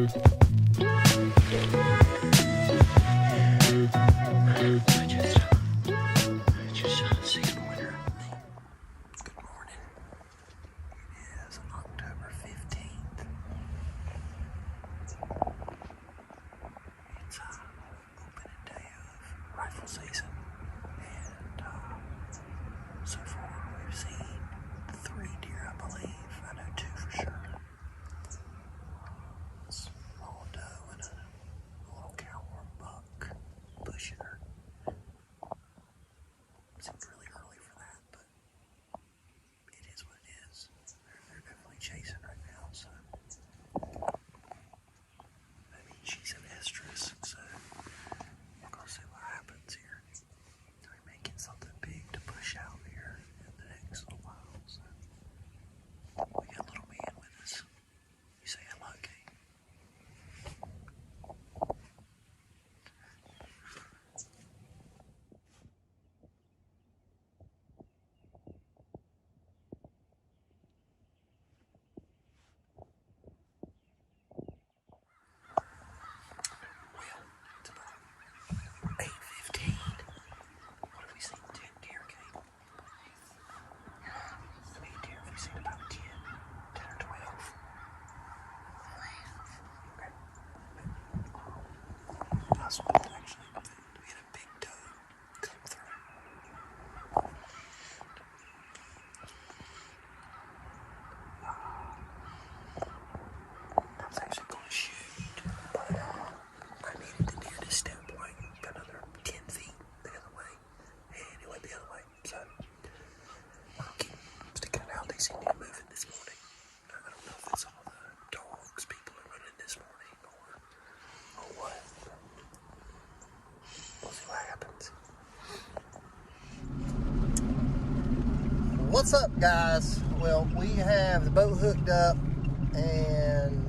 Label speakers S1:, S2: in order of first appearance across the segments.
S1: Season, and so far we've seen 3 deer, I believe. I know 2 for sure. A small doe and a little cowhorn buck pushing her. Seems really early for that, but it is what it is. They're definitely chasing right now, so I mean she's an estrus, so we're gonna see what happens here. They're making something big to push out here in the next little while. So we got a little man with us. You say hello, Kate. Well, it's about 8:15. What have we seen? 10 deer, Kate? How many deer have we seen? About 10? 10 or 12? Okay. Last one, actually. We had a big doe come through. I was actually going to shoot, but I needed the deer to step like another 10 feet the other way, and it went the other way. So I'll keep sticking it out. They seem to be moving this morning. I don't know if it's all the dogs people are running this morning or what. We'll see what happens. What's up, guys? Well, we have the boat hooked up, and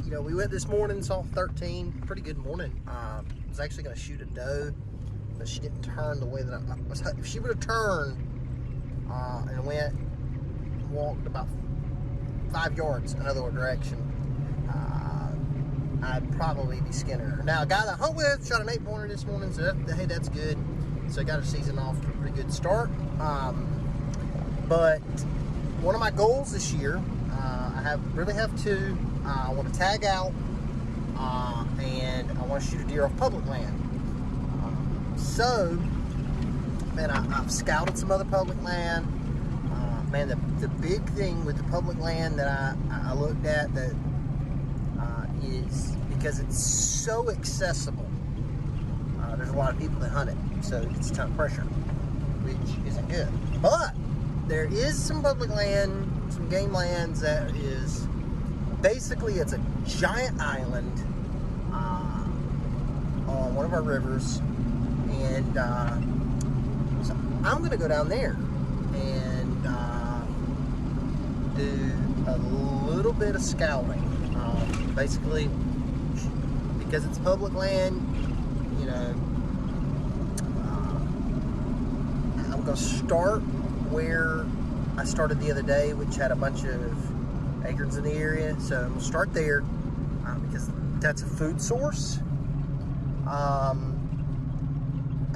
S1: you know, we went this morning, saw 13. Pretty good morning. I was actually going to shoot a doe, but she didn't turn the way that I was. If she would have turned and walked about 5 yards another direction, I'd probably be skinning her. Now, a guy that I hunt with shot an 8-pointer this morning, so hey, that's good. So I got her season off to a pretty good start. But one of my goals this year, I really have 2. I want to tag out, and I want to shoot a deer off public land. So, man, I've scouted some other public land. Man, the big thing with the public land that I looked at that is because it's so accessible. There's a lot of people that hunt it, so it's a ton of pressure, which isn't good. But there is some public land, some game lands that is basically, it's a giant island on one of our rivers, and so I'm going to go down there and do a little bit of scouting. Basically, because it's public land, you know, I'm going to start where I started the other day, which had a bunch of acorns in the area. So I'm going to start there because that's a food source.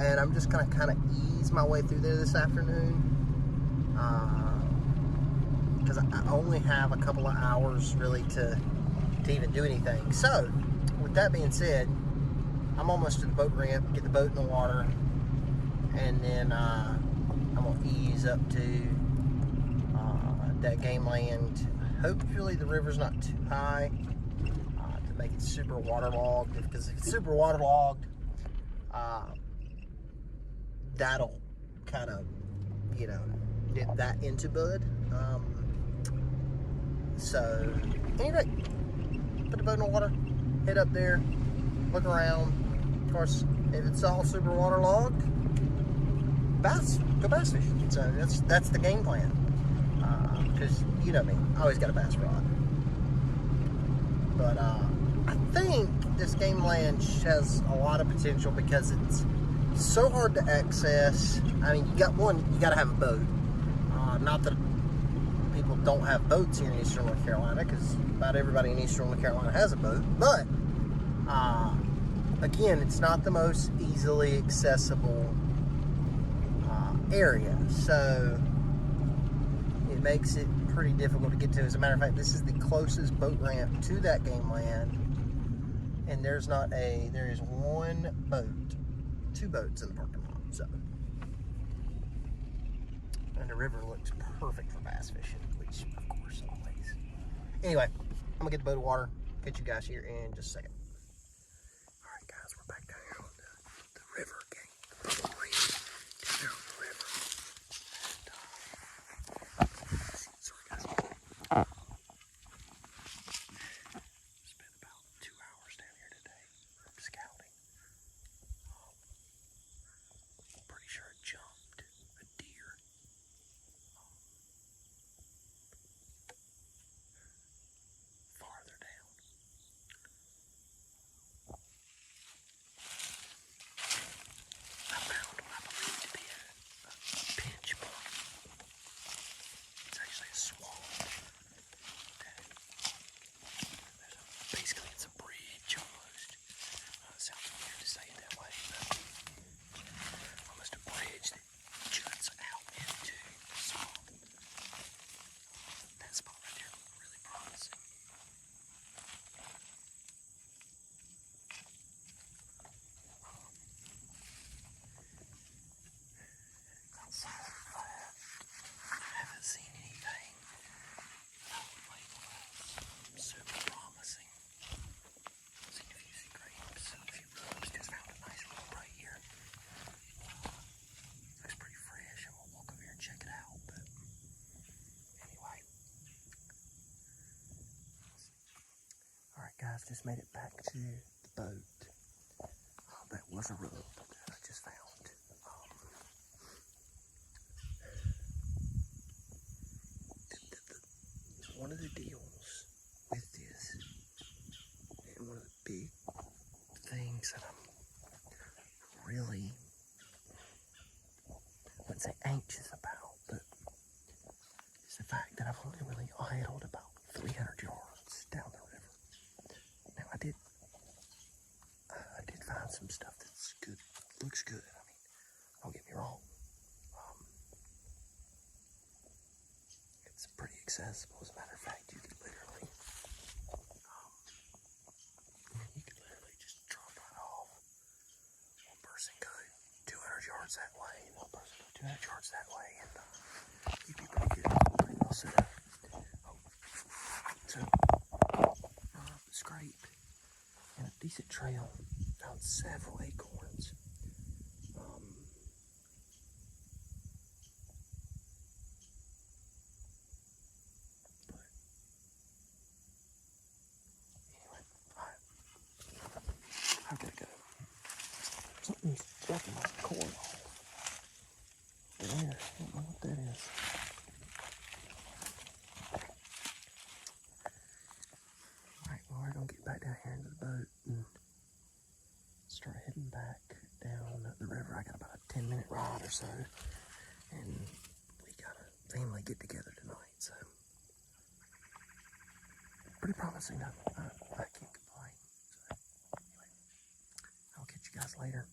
S1: And I'm just going to kind of ease my way through there this afternoon. Because I only have a couple of hours really to even do anything. So, with that being said, I'm almost to the boat ramp, get the boat in the water, and then I'm going to ease up to that game land. Hopefully the river's not too high to make it super waterlogged, because if it's super waterlogged, that'll kind of, you know, nip that into bud. So, anyway, put the boat in the water, head up there, look around. Of course, if it's all super waterlogged, go bass fishing. So that's the game plan. Because you know me, I always got a bass rod. But I think this game land has a lot of potential because it's so hard to access. I mean, you got to have a boat. Not that people don't have boats here in Eastern North Carolina, because about everybody in Eastern North Carolina has a boat. But again, it's not the most easily accessible area, so it makes it pretty difficult to get to. As a matter of fact, this is the closest boat ramp to that game land, and there is one boat, 2 boats in the parking lot. So, and the river looks perfect for bass fishing, which of course always. Anyway, I'm gonna get the boat of water, get you guys here in just a second. All right, guys, we're back down here on the river again. Down there on the river. And, sorry, guys. Spent about 2 hours down here today scouting. Pretty sure it jumped a deer. Farther down. I found what I believe to be a pinch point. It's actually a swamp. Basically, it's a bridge almost. It sounds weird to say it that way, but almost a bridge that juts out into the swamp. That spot right there looked really promising. Outside of that, I haven't seen anything that I would label as super promising. Seen a few scrapes, a few rubs. Just found a nice rub right here. Looks pretty fresh, and we'll walk over here and check it out. But anyway, all right, guys, just made it back to the boat. That was a rub that I just found. One of the deals with this, and one of the big things that I'm really, I wouldn't say anxious about, but it's the fact that I've only really idled about 300 yards down the river. Now I did find some stuff that's good, looks good. I mean, don't get me wrong. It's pretty accessible. As a matter of fact, you could literally just drop right off. One person go 200 yards that way, and one person go 200 yards that way, and you'd be pretty good, pretty well set up. So, scrape and a decent trail. Found several acorns. I gotta go. Something's dropping my cord off. There, I don't know what that is. Alright, well, we're gonna get back down here into the boat and start heading back down the river. I got about a 10-minute ride or so, and we got a family get together tonight, so pretty promising. I can't complain. So anyway, I'll catch you guys later.